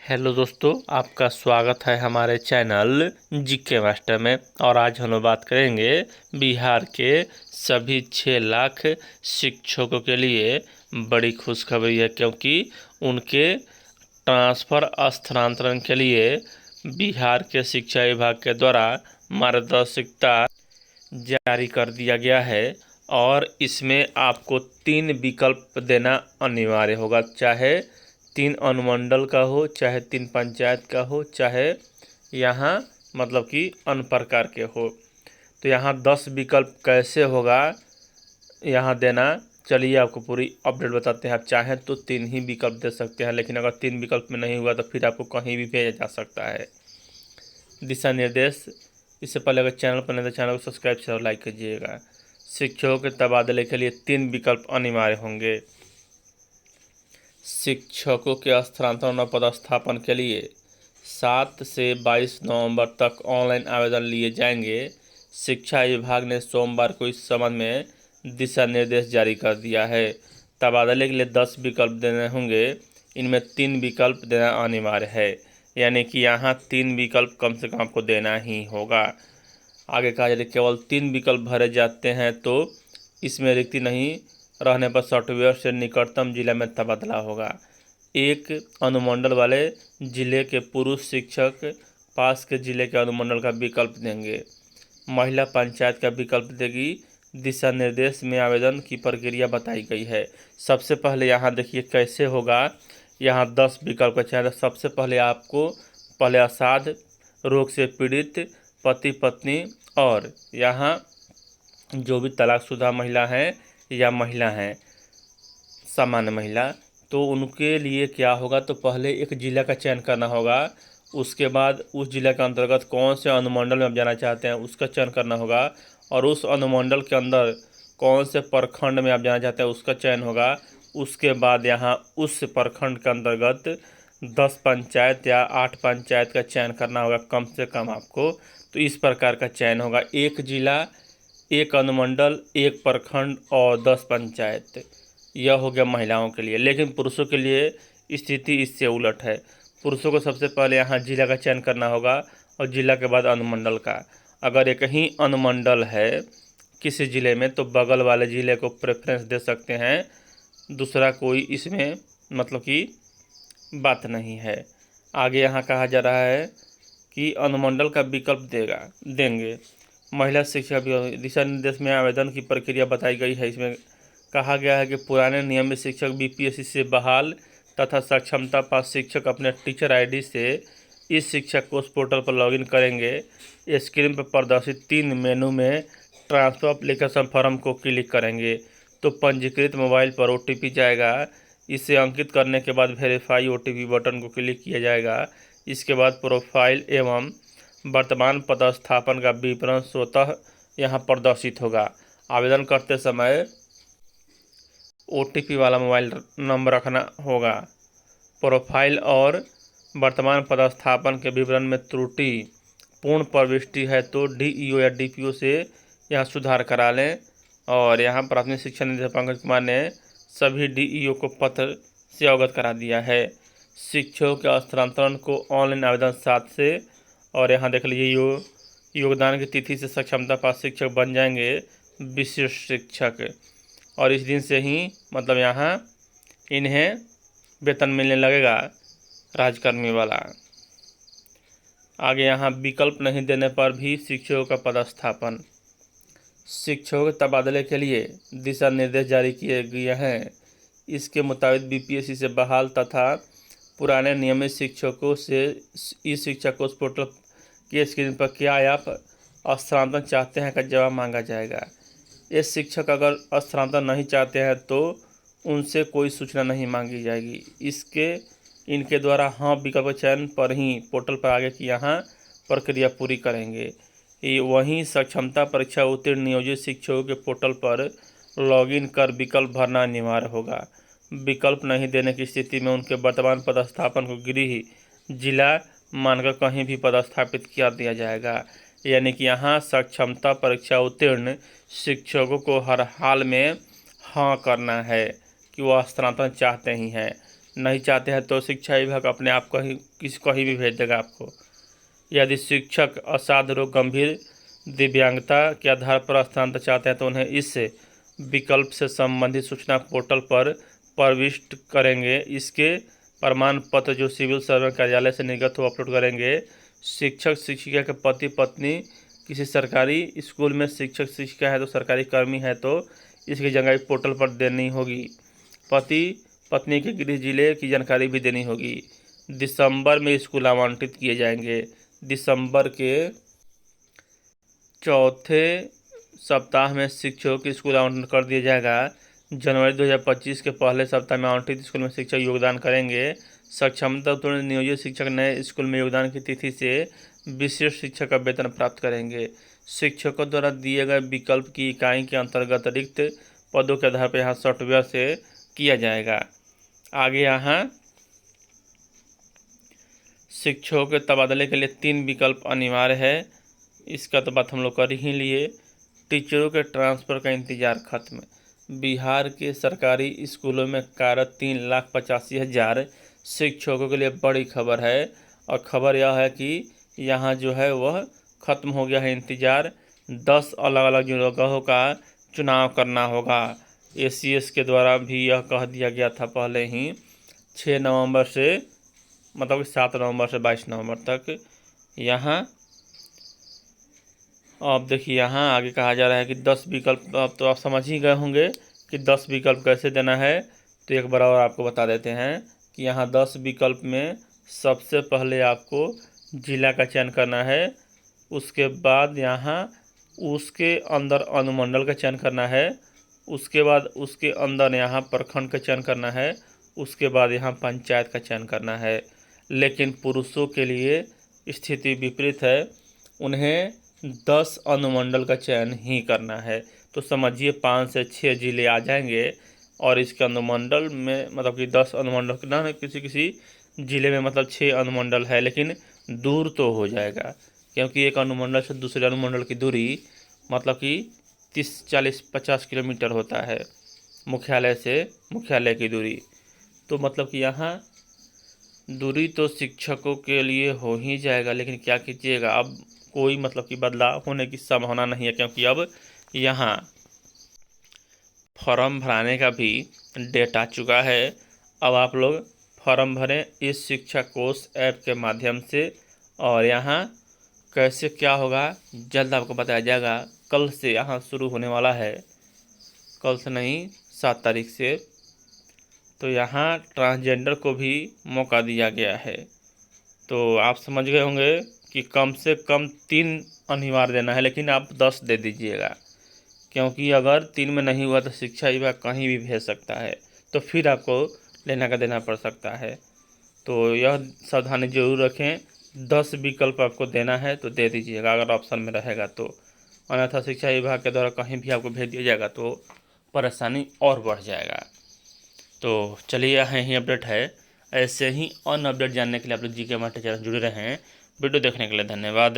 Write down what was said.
Hello दोस्तों, आपका स्वागत है हमारे चैनल जीके मास्टर में। और आज हम लोग बात करेंगे बिहार के सभी 6 लाख शिक्षकों के लिए बड़ी खुशखबरी है, क्योंकि उनके ट्रांसफ़र स्थानांतरण के लिए बिहार के शिक्षा विभाग के द्वारा मार्गदर्शिका जारी कर दिया गया है। और इसमें आपको 3 विकल्प देना अनिवार्य होगा, चाहे 3 अनुमंडल का हो, चाहे 3 पंचायत का हो, चाहे यहाँ मतलब कि अन्य प्रकार के हो। तो यहाँ 10 विकल्प कैसे होगा यहाँ देना, चलिए आपको पूरी अपडेट बताते हैं। आप चाहें तो 3 ही विकल्प दे सकते हैं, लेकिन अगर 3 विकल्प में नहीं हुआ तो फिर आपको कहीं भी भेजा जा सकता है। दिशा निर्देश, इससे पहले अगर चैनल पर नहीं तो चैनल को सब्सक्राइब और लाइक कीजिएगा। शिक्षकों के तबादले के लिए 3 विकल्प अनिवार्य होंगे। शिक्षकों के स्थानांतरण और पदस्थापन के लिए 7 से 22 नवंबर तक ऑनलाइन आवेदन लिए जाएंगे। शिक्षा विभाग ने सोमवार को इस संबंध में दिशा निर्देश जारी कर दिया है। तबादले के लिए 10 विकल्प देने होंगे, इनमें 3 विकल्प देना अनिवार्य है, यानी कि यहाँ 3 विकल्प कम से कम आपको देना ही होगा। आगे कहा यदि केवल 3 विकल्प भरे जाते हैं तो इसमें रिक्ति नहीं रहने पर सॉफ्टवेयर से निकटतम जिला में तबादला होगा। एक अनुमंडल वाले जिले के पुरुष शिक्षक पास के जिले के अनुमंडल का विकल्प देंगे। महिला पंचायत का विकल्प देगी। दिशा निर्देश में आवेदन की प्रक्रिया बताई गई है। सबसे पहले यहाँ देखिए कैसे होगा। यहाँ 10 विकल्प का चयन। सबसे पहले आपको अवसाद रोग से पीड़ित पति पत्नी और यहाँ जो भी तलाकशुदा महिला हैं या महिला हैं सामान्य महिला, तो उनके लिए क्या होगा, तो पहले एक ज़िला का चयन करना होगा। उसके बाद उस ज़िला के अंतर्गत कौन से अनुमंडल में आप जाना चाहते हैं उसका चयन करना होगा, और उस अनुमंडल के अंदर कौन से प्रखंड में आप जाना चाहते हैं उसका चयन होगा। उसके बाद यहाँ उस प्रखंड के अंतर्गत 10 पंचायत या 8 पंचायत का चयन करना होगा कम से कम आपको। तो इस प्रकार का चयन होगा, एक जिला, एक अनुमंडल, एक प्रखंड और 10 पंचायत। यह हो गया महिलाओं के लिए। लेकिन पुरुषों के लिए स्थिति इससे उलट है। पुरुषों को सबसे पहले यहाँ जिला का चयन करना होगा और जिला के बाद अनुमंडल का। अगर एक ही अनुमंडल है किसी ज़िले में तो बगल वाले ज़िले को प्रेफरेंस दे सकते हैं, दूसरा कोई इसमें मतलब कि बात नहीं है। आगे यहाँ कहा जा रहा है कि अनुमंडल का विकल्प देंगे। महिला शिक्षा दिशा निर्देश में आवेदन की प्रक्रिया बताई गई है। इसमें कहा गया है कि पुराने नियमित शिक्षक बीपीएससी से बहाल तथा सक्षमता पास शिक्षक अपने टीचर आईडी से इस शिक्षक कोर्स पोर्टल पर लॉगिन करेंगे। स्क्रीन पर प्रदर्शित 3 मेनू में ट्रांसफर एप्लीकेशन फॉर्म को क्लिक करेंगे तो पंजीकृत मोबाइल पर ओटीपी जाएगा। इसे अंकित करने के बाद वेरीफाई ओटीपी बटन को क्लिक किया जाएगा। इसके बाद प्रोफाइल एवं वर्तमान पदस्थापन का विवरण स्वतः यहाँ प्रदर्शित होगा। आवेदन करते समय ओटीपी वाला मोबाइल नंबर रखना होगा। प्रोफाइल और वर्तमान पदस्थापन के विवरण में त्रुटि पूर्ण प्रविष्टि है तो डीईओ या डीपीओ से यहाँ सुधार करा लें। और यहाँ प्राथमिक शिक्षा निदेशक पंकज कुमार ने सभी डीईओ को पत्र से अवगत करा दिया है। शिक्षकों के स्थानांतरण को ऑनलाइन आवेदन 7 से, और यहाँ देख लीजिए योगदान की तिथि से सक्षमता पास शिक्षक बन जाएंगे विशिष्ट शिक्षक, और इस दिन से ही मतलब यहाँ इन्हें वेतन मिलने लगेगा राजकर्मी वाला। आगे यहाँ विकल्प नहीं देने पर भी शिक्षकों का पदस्थापन। शिक्षकों के तबादले के लिए दिशा निर्देश जारी किए गए हैं। इसके मुताबिक बीपीएससी से बहाल तथा पुराने नियमित शिक्षकों से इस शिक्षा कोर्स पोर्टल की स्क्रीन पर क्या आप स्थानांतरण चाहते हैं का जवाब मांगा जाएगा। ये शिक्षक अगर स्थानांतरण नहीं चाहते हैं तो उनसे कोई सूचना नहीं मांगी जाएगी। इनके द्वारा हाँ विकल्प चयन पर ही पोर्टल पर आगे की यहाँ प्रक्रिया पूरी करेंगे। वहीं सक्षमता परीक्षा उत्तीर्ण नियोजित शिक्षकों के पोर्टल पर लॉगिन कर विकल्प भरना अनिवार्य होगा। विकल्प नहीं देने की स्थिति में उनके वर्तमान पदस्थापन को गृह जिला मानकर कहीं भी पदस्थापित किया दिया जाएगा। यानी कि यहाँ सक्षमता परीक्षा उत्तीर्ण शिक्षकों को हर हाल में हाँ करना है कि वह स्थानांतरण चाहते ही हैं, नहीं चाहते हैं तो शिक्षा विभाग अपने आप कहीं भी भेज देगा आपको। यदि शिक्षक असाध्य रोग, गंभीर दिव्यांगता के आधार पर स्थानांतर चाहते हैं तो उन्हें इस विकल्प से संबंधित सूचना पोर्टल पर प्रविष्ट करेंगे। इसके प्रमाण पत्र जो सिविल सर्जन कार्यालय से निर्गत हो अपलोड करेंगे। शिक्षक शिक्षिका के पति पत्नी किसी सरकारी स्कूल में शिक्षक शिक्षिका है तो सरकारी कर्मी है तो इसकी जानकारी पोर्टल पर देनी होगी। पति पत्नी के गृह जिले की जानकारी भी देनी होगी। दिसंबर में स्कूल आवंटित किए जाएंगे। दिसंबर के चौथे सप्ताह में शिक्षकों के स्कूल आवंटन कर दिया जाएगा। जनवरी 2025 के पहले सप्ताह में आवंटित स्कूल में शिक्षक योगदान करेंगे। सक्षमता पूर्ण नियोजित शिक्षक नए स्कूल में योगदान की तिथि से विशिष्ट शिक्षक का वेतन प्राप्त करेंगे। शिक्षकों द्वारा दिए गए विकल्प की इकाई के अंतर्गत रिक्त पदों के आधार पर यहाँ सॉफ्टवेयर से किया जाएगा। आगे यहाँ शिक्षकों के तबादले के लिए 3 विकल्प अनिवार्य है। इसका तो बात हम लोग कर ही लिए। टीचरों के ट्रांसफ़र का इंतज़ार खत्म। बिहार के सरकारी स्कूलों में कार्यरत 3,85,000 शिक्षकों के लिए बड़ी खबर है। और खबर यह है कि यहाँ जो है वह ख़त्म हो गया है इंतज़ार। 10 अलग अलग जगहों का चुनाव करना होगा। ACS के द्वारा भी यह कह दिया गया था पहले ही। 6 नवंबर से मतलब 7 नवंबर से 22 नवंबर तक। यहाँ अब देखिए यहाँ आगे कहा जा रहा है कि 10 विकल्प। अब तो आप समझ ही गए होंगे कि 10 विकल्प कैसे देना है। तो एक बार और आपको बता देते हैं कि यहाँ 10 विकल्प में सबसे पहले आपको जिला का चयन करना है। उसके बाद यहाँ उसके अंदर अनुमंडल का चयन करना है। उसके बाद उसके अंदर यहाँ प्रखंड का चयन करना है। उसके बाद यहाँ पंचायत का चयन करना है। लेकिन पुरुषों के लिए स्थिति विपरीत है। उन्हें 10 अनुमंडल का चयन ही करना है। तो समझिए 5 से 6 जिले आ जाएंगे और इसके अनुमंडल में मतलब कि 10 अनुमंडल ना किसी ज़िले में मतलब 6 अनुमंडल है, लेकिन दूर तो हो जाएगा क्योंकि एक अनुमंडल से दूसरे अनुमंडल की दूरी मतलब कि 30, 40, 50 किलोमीटर होता है मुख्यालय से मुख्यालय की दूरी। तो मतलब कि यहाँ दूरी तो शिक्षकों के लिए हो ही जाएगा, लेकिन क्या कीजिएगा अब कोई मतलब कि बदलाव होने की संभावना नहीं है क्योंकि अब यहाँ फॉर्म भराने का भी डेट आ चुका है। अब आप लोग फॉर्म भरें इस शिक्षा कोष ऐप के माध्यम से। और यहाँ कैसे क्या होगा जल्द आपको बताया जाएगा। कल से यहाँ शुरू होने वाला है, कल से नहीं 7 तारीख से। तो यहाँ ट्रांसजेंडर को भी मौका दिया गया है। तो आप समझ गए होंगे कि कम से कम 3 अनिवार्य देना है, लेकिन आप 10 दे दीजिएगा क्योंकि अगर 3 में नहीं हुआ तो शिक्षा विभाग कहीं भी भेज सकता है, तो फिर आपको लेना का देना पड़ सकता है। तो यह सावधानी जरूर रखें। 10 विकल्प आपको देना है तो दे दीजिएगा अगर ऑप्शन में रहेगा तो, अन्यथा शिक्षा विभाग के द्वारा कहीं भी आपको भेज दिया जाएगा तो परेशानी और बढ़ जाएगा। तो चलिए यहाँ ही अपडेट है। ऐसे ही अन्य अपडेट जानने के लिए आप लोग GK मास्टर चैनल जुड़े रहें। वीडियो देखने के लिए धन्यवाद।